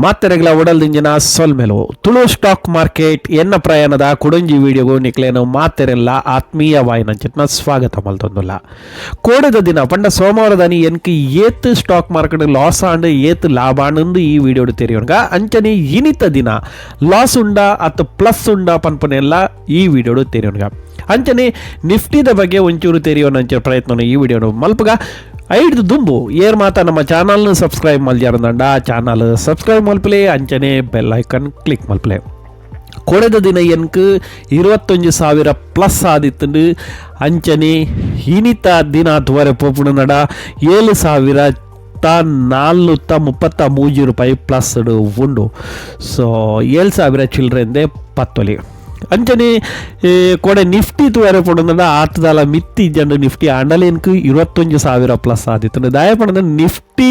ಮಾತೆರೆಗ್ಲ ಒಡಲ್ದಿಂಜಿನ ಸೊಲ್ಮೆಲು Tulu stock market ಎನ್ನ ಪ್ರಯಾಣದ ಕುಡಂಜಿ ವಿಡಿಯೋಗು ನಿಕ್ಲೇನು ಮಾತೆರೆಲ್ಲ ಆತ್ಮೀಯವಾಯಿನಂಚಿನ ಸ್ವಾಗತ ಮಲ್ತೊಂದುಲ್ಲ ಕೋಡದ ದಿನ ಪಂಡ ಸೋಮವಾರದನಿ ಎನ್ಕಿ ಏತ್ ಸ್ಟಾಕ್ ಮಾರ್ಕೆಟ್ ಲಾಸ್ ಆಂಡ್ ಏತ್ ಲಾಭ ಆಂಡ್ ಈ ವಿಡಿಯೋ ತೆರೆಯೋಣ ಅಂಚನೆ ಇನಿತ ದಿನ ಲಾಸ್ ಉಂಡ ಅತ್ತು ಪ್ಲಸ್ ಉಂಡ ಪನ್ಪನೆಲ್ಲ ಈ ವಿಡಿಯೋ ತೆರೆಯೋಣ ಅಂಚನೆ ನಿಫ್ಟಿದ ಬಗ್ಗೆ ಒಂಚೂರು ತೆರೆಯೋಣ ಪ್ರಯತ್ನ ಈ ವಿಡಿಯೋ ಮಲ್ಪಗ ಐದು ದುಂಬು ಏರ್ ಮಾತಾ ನಮ್ಮ ಚಾನಲ್ನ ಸಬ್ಸ್ಕ್ರೈಬ್ ಮಲ್ಜಾರಂದಂಡ ಚಾನಲ್ ಸಬ್ಸ್ಕ್ರೈಬ್ ಮಲ್ಪಲೆ ಅಂಚನೆ ಬೆಲ್ ಐಕನ್ ಕ್ಲಿಕ್ ಮಲ್ಪಲೆ ಕೊಳೆದ ದಿನ ಎನ್ಕು 21,000 ಪ್ಲಸ್ ಆದಿತ್ತು ಅಂಚನೆ ಇನಿತ ದಿನ ತುವರೆ ಪೋಪುಣ ನಡ 7,433 ರೂಪಾಯಿ ಪ್ಲಸ್ ಉಂಡು ಸೊ 7,000 ಚಿಲ್ಲರೆಂದೇ ಪತ್ತೊಲಿ ಅಂಚನೆ ಕೊಡೆ ನಿಫ್ಟಿ ತುವರೆ ಪಡೋದ ಆತದಲ್ಲ ಮಿತ್ತಿ ಜಂಡು ನಿಫ್ಟಿ ಆಂಡಲೇನ್ಕು 21,000 ಪ್ಲಸ್ ಆದಿತ್ತು ದಾಯ ಪಡ ನಿಫ್ಟಿ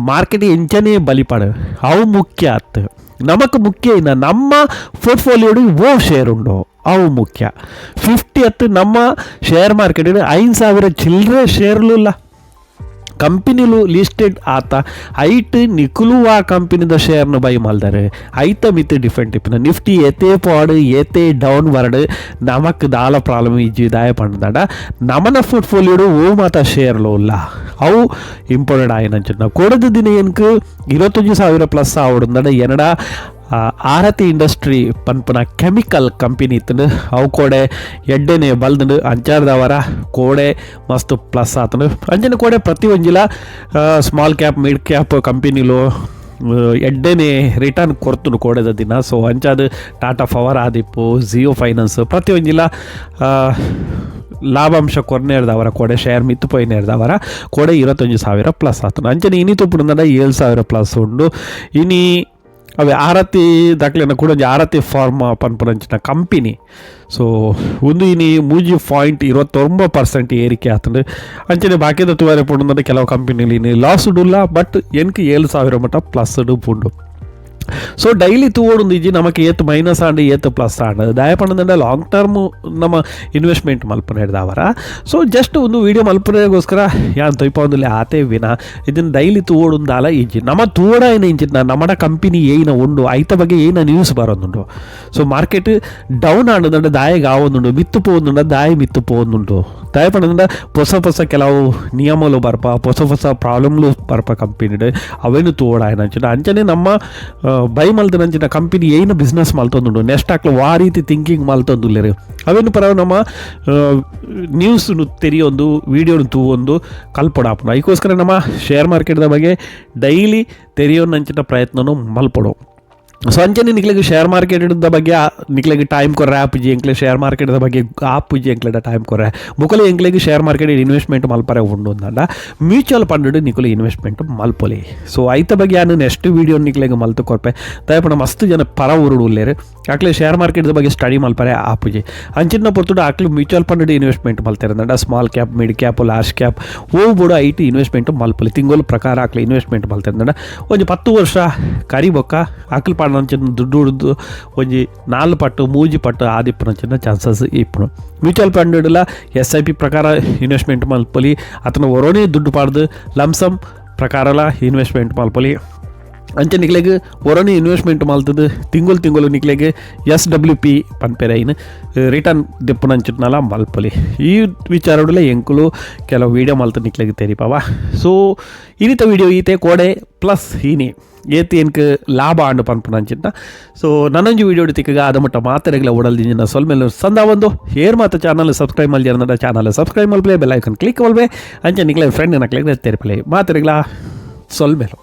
ಮಾರ್ಕೆಟ್ ಎಂಚನೆ ಬಲಿಪಾಡು ಅವು ಮುಖ್ಯ ಆತು ನಮಕ್ ಮುಖ್ಯ ಇನ್ನ ನಮ್ಮ ಪೋರ್ಟ್ಫೋಲಿಯೋಡು ಶೇರ್ ಉಂಡು ಅವು ಮುಖ್ಯ 50 ಅತ್ತು ನಮ್ಮ ಶೇರ್ ಮಾರ್ಕೆಟ್ 5,000 ಚಿಲ್ಲರೆ ಶೇರ್ಲು ಇಲ್ಲ ಕಂಪನಿಲು ಲಿಸ್ಟೆಡ್ ಆತ ಐಟ್ ನಿಖಲು ಆ ಕಂಪನಿದ ಶೇರ್ನ ಬೈ ಮಲ್ದಾರೆ ಐತ ಮಿತ್ ಡಿಫೆಂಟ್ ಇಪ್ಪಿನ ನಿಫ್ಟಿ ಏತೆ ಪಾಡು ಏತೆ ಡೌನ್ ವರ್ಡ್ ನಮಕ್ ದಾಲ ಪ್ರಾಬ್ಲಮ್ ಇಜ್ಜಿ ದಾಯ ಪಂಡದಾಡ ನಮನ ಪೋರ್ಟ್ಫೋಲಿಯೋಡು ಮಾತ ಶೇರ್ಲು ಇಲ್ಲ ಅವು ಇಂಪಾರ್ಟೆಂಟ್ ಆಯ್ನಂಚ ಕೊಡದ ದಿನ ಏನಕ್ಕೆ 21,000 ಪ್ಲಸ್ ಆವಡಂದಡ ಎನಡ ಆರತಿ ಇಂಡಸ್ಟ್ರಿ ಪನ್ಪನ ಕೆಮಿಕಲ್ ಕಂಪನಿ ಇತ್ತು ಅವು ಕೋಡೆ ಎಡ್ಡೆನೆ ಬಲ್ದು ಅಂಚಾರ್ದವರ ಕೋಡೆ ಮಸ್ತ್ ಪ್ಲಸ್ ಆತನು ಅಂಜನೆ ಕೋಡೆ ಪ್ರತಿ ಒಂಜಿಲ ಸ್ಮಾಲ್ ಕ್ಯಾಪ್ ಮಿಡ್ ಕ್ಯಾಪ್ ಕಂಪನಿಲು ಎಡ್ಡೆನೆ ರಿಟರ್ನ್ ಕೊಡ್ತು ಕೋಡೆದ ದಿನ ಸೊ ಅಂಚಾದ ಟಾಟಾ ಪವರ್ ಆದಿಪ್ಪು ಜಿಯೋ ಫೈನಾನ್ಸ್ ಪ್ರತಿ ಒಂಜಿಲ ಲಾಭಾಂಶ ಕೊರ್ನೇರ್ದವರ ಕೋಡೆ ಶೇರ್ ಮಿತ್ತು ಪೋಯ್ನೇರ್ದವರ ಕೋಡೆ 21,000 ಪ್ಲಸ್ ಆತನು ಅಂಚನೆ ಇನಿತು ಪುಡಂದ 7,000 ಪ್ಲಸ್ ಉಂಡು ಇನಿ ಅವೆ ಆರತಿ ದಾಖಲೆನ ಕೂಡ ಆರತಿ ಫಾರ್ಮಾ ಪನ್ಪುರಂಚಿನ ಕಂಪನಿ ಸೊ ಒಂದು ಇನಿ 3.29% ಏರಿಕೆ ಆತಂಡು ಅಂಚನೆ ಬಾಕಿದ ತುವರೆ ಪುಂಡು ಕೆಲವು ಕಂಪನಿಲಿ ಇನಿ ಲಾಸ್ ಉಡುಲ್ಲ ಬಟ್ ಎನ್ಕೆ 7,000 ಮಟ್ಟ ಪ್ಲಸ್ ಪುಂಡು ಸೊ ಡೈಲಿ ತೂವೊಂದು ಇಜ್ಜಿ ನಮಗೆ ಏತ್ ಮೈನಸ್ ಆಂಡ್ ಏತ್ ಪ್ಲಸ್ ಆಂಡ್ ದಾಯ ಪಂಡ ಲಾಂಗ್ ಟರ್ಮ್ ನಮ್ಮ ಇನ್ವೆಸ್ಟ್ಮೆಂಟ್ ಮಲ್ಪನೆ ಹಿಡ್ದವರ ಸೊ ಜಸ್ಟ್ ಒಂದು ವೀಡಿಯೋ ಮಲ್ಪನೆಗೋಸ್ಕರ ಯಾನ್ ತೊಯ್ಪೊಂದುಲೆ ಆತೆ ವಿನ ಇದನ್ನು ಡೈಲಿ ತೂವೊಂದಾಲ ಇಜ್ಜಿ ನಮ್ಮ ತೂವಡ ಏನು ಇಂಚಿನ ನಮ್ಮಡ ಕಂಪನಿ ಏನ ಉಂಡು ಐತ ಬಗ್ಗೆ ಏನ ನ್ಯೂಸ್ ಬರೋದುಂಡು ಸೊ ಮಾರ್ಕೆಟ್ ಡೌನ್ ಆಂಡ್ ದಾಯಿಗೆ ಆವೊಂದುಂಡು ಮಿತ್ತು ಪೋಂದುಂಡ ದಾಯಿ ಮಿತ್ತು ಪೋಂದುಂಡು ದಾಯ ಪಂಡ ಹೊಸ ಕೆಲವು ನಿಯಮಲು ಬರ್ಪ ಹೊಸ ಪ್ರಾಬ್ಲಮ್ಲು ಬರ್ಪ ಕಂಪನಿ ಅವೇನು ತೂವಡ ಏನಂಚಿನ ಅಂಚನೆ ನಮ್ಮ ಬೈ ಮಲ್ತನಂಚಿನ ಕಂಪನಿ ಏನು ಬಿಸ್ನೆಸ್ ಮಲ್ತೊಂದುಂಡು ನೆಕ್ಸ್ಟ್ ಹಾಕ್ಲು ಆ ರೀತಿ ಥಿಂಕಿಂಗ್ ಮಲ್ತೊಂದುಲ್ಲೇರು ಅವೇನು ಪರ ನಮ್ಮ ನ್ಯೂಸ್ ತೆರೆಯೊಂದು ವಿಡಿಯೋನು ತೂವೊಂದು ಕಲ್ಪೊಡಾಪುನ ಅದಕ್ಕೋಸ್ಕರ ನಮ್ಮ ಶೇರ್ ಮಾರ್ಕೆಟ್ದ ಬಗ್ಗೆ ಡೈಲಿ ತೆರೆಯೋನಂಚಿನ ಪ್ರಯತ್ನನೂ ಮಲ್ಪೊಡು ಸೊ ಅಂಚನೆ ನಿಕ್ಲೆಗೆ ಶೇರ್ ಮಾರ್ಕೆಟ್ದ ಬಗ್ಗೆ ನಿಕ್ಲೆಗೆ ಟೈಮ್ ಕೊರ್ರೆ ಆಪ್ ಜಿ ಎಂಕ್ಲೆ ಶೇರ್ ಮಾರ್ಕೆಟ್ದ ಬಗ್ಗೆ ಆಪ್ ಜಿ ಎಂಕ್ಲೆಡ ಟೈಮ್ ಕೊರ್ರೆ ಬುಕಲೆ ಎಂಕ್ಲೆಗೆ ಶೇರ್ ಮಾರ್ಕೆಟ್ ಇನ್ವೆಸ್ಟ್ಮೆಂಟ್ ಮಲ್ಪರೆ ಉಂಡು ಅಂದ ಮ್ಯೂಚುವಲ್ ಫಂಡ್ ನಿಕ್ಲೆ ಇನ್ವೆಸ್ಟ್ಮೆಂಟ್ ಮಲ್ಪೊಲಿ ಸೊ ಐತ ಬಗ್ಗೆ ನಾನು ನೆಕ್ಸ್ಟ್ ವೀಡಿಯೋ ನಿಕ್ಲೆಗೆ ಮಲ್ತು ಕೊರ್ಪೆ ದಯಪಡ ಮಸ್ತ್ ಜನ ಪರ ಉರುಡು ಉಲ್ಲೇರು ಆಕ್ಲೆ ಶೇರ್ ಮಾರ್ಕೆಟ್ದ ಬಗ್ಗೆ ಸ್ಟಡಿ ಮಲ್ಪರೆ ಆಪ್ ಜಿ ಅಂಚಿನ ಪೊರ್ತುಡು ಆಕ್ಲೆ ಮ್ಯೂಚುವಲ್ ಫಂಡ್ ಇನ್ವೆಸ್ಟ್ಮೆಂಟ್ ಮಲ್ತಾರೆ ಅಂದ small cap mid cap large cap ಬೋಡು ಐಟಿ ಇನ್ವೆಸ್ಟ್ಮೆಂಟ್ ಮಲ್ಪೊಲಿ ತಿಂಗಳು ಪ್ರಕಾರ ಆಕ್ಲೆ ಇನ್ವೆಸ್ಟ್ಮೆಂಟ್ ಮಲ್ತಾರೆ ಅಂದ ಒಂದು 10 ವರ್ಷ ಕರಿಬೊಕ್ಕ ಆಕ್ಲೆ ನಂಚಿನ ದುಡ್ಡು ಉಡ್ದು ಒಂಜಿ 4 ಪಟ್ಟು 3 ಪಟ್ಟು ಆದಿಪ್ಪುನಂಚಿನ ಚಾನ್ಸಸ್ ಇಪ್ಪುನು ಮ್ಯೂಚುವಲ್ ಫಂಡ್ SIP ಪ್ರಕಾರ ಇನ್ವೆಸ್ಟ್ಮೆಂಟ್ ಮಲ್ಪೊಲಿ ಅಥವಾ ಒರೋನೇ ದುಡ್ಡು ಪಾಡ್ದು ಲಮ್ಸಮ್ ಪ್ರಕಾರಲ ಇನ್ವೆಸ್ಟ್ಮೆಂಟ್ ಮಲ್ಪೊಲಿ ಅಂಚೆ ನಿಕ್ಲೆಗೆ ಒರೋನೇ ಇನ್ವೆಸ್ಟ್ಮೆಂಟ್ ಮಲ್ತದ್ದು ತಿಂಗಳು ನಿಕ್ಲೆಗೆ SWP ಪನ್ಪೆರೆ ಇನ್ನು ರಿಟರ್ನ್ ದಿಪ್ಪುನಂಚಿಟ್ನಲ್ಲ ಮಲ್ಪೊಲಿ ಈ ವಿಚಾರಡಲ್ಲ ಎಂಕುಲು ಕೆಲವು ವೀಡಿಯೋ ಮಲ್ತು ನಿಕ್ಲೆಗೆ ತೆರಿಪಾವ ಸೊ ಇನಿತ ವೀಡಿಯೋ ಈತೆ ಕೋಡೆ ಪ್ಲಸ್ ಹೀನಿ ಏತಿ ಎನ್ಕೆ ಲಾಭ ಆಂಡು ಪನ್ಪುನಂಚಿನ ಸೊ ನನ್ನಂಜು ವೀಡಿಯೋ ತಿಕ್ಕಗ ಅದ ಮಟ್ಟ ಮಾತೆರೆಗ್ಲ ಓಡಲ್ದಿಂಜಿನ ಸೊಲ್ಮೇಲೆ ಸಂದ ಒಂದು ಏರ್ ಮಾತ ಚಾನಲ್ ಸಬ್ಸ್ಕ್ರೈಬ್ ಮಲ್ಜಾರ ಚಾನಲ್ ಸಬ್ಸ್ಕ್ರೈಬ್ ಮಲ್ಪಲೆ ಬೆಲ್ ಐಕನ್ ಕ್ಲಿಕ್ ಮಲ್ಬೆ ಅಂಚೆ ನಿಕ್ಲೆ ಫ್ರೆಂಡ್ ನಕ್ಲೆಗೆ ತೆರಿಪಲೆ ಮಾತೆರೆಗ್ಲ ಸೊಲ್ಮೇಲೆ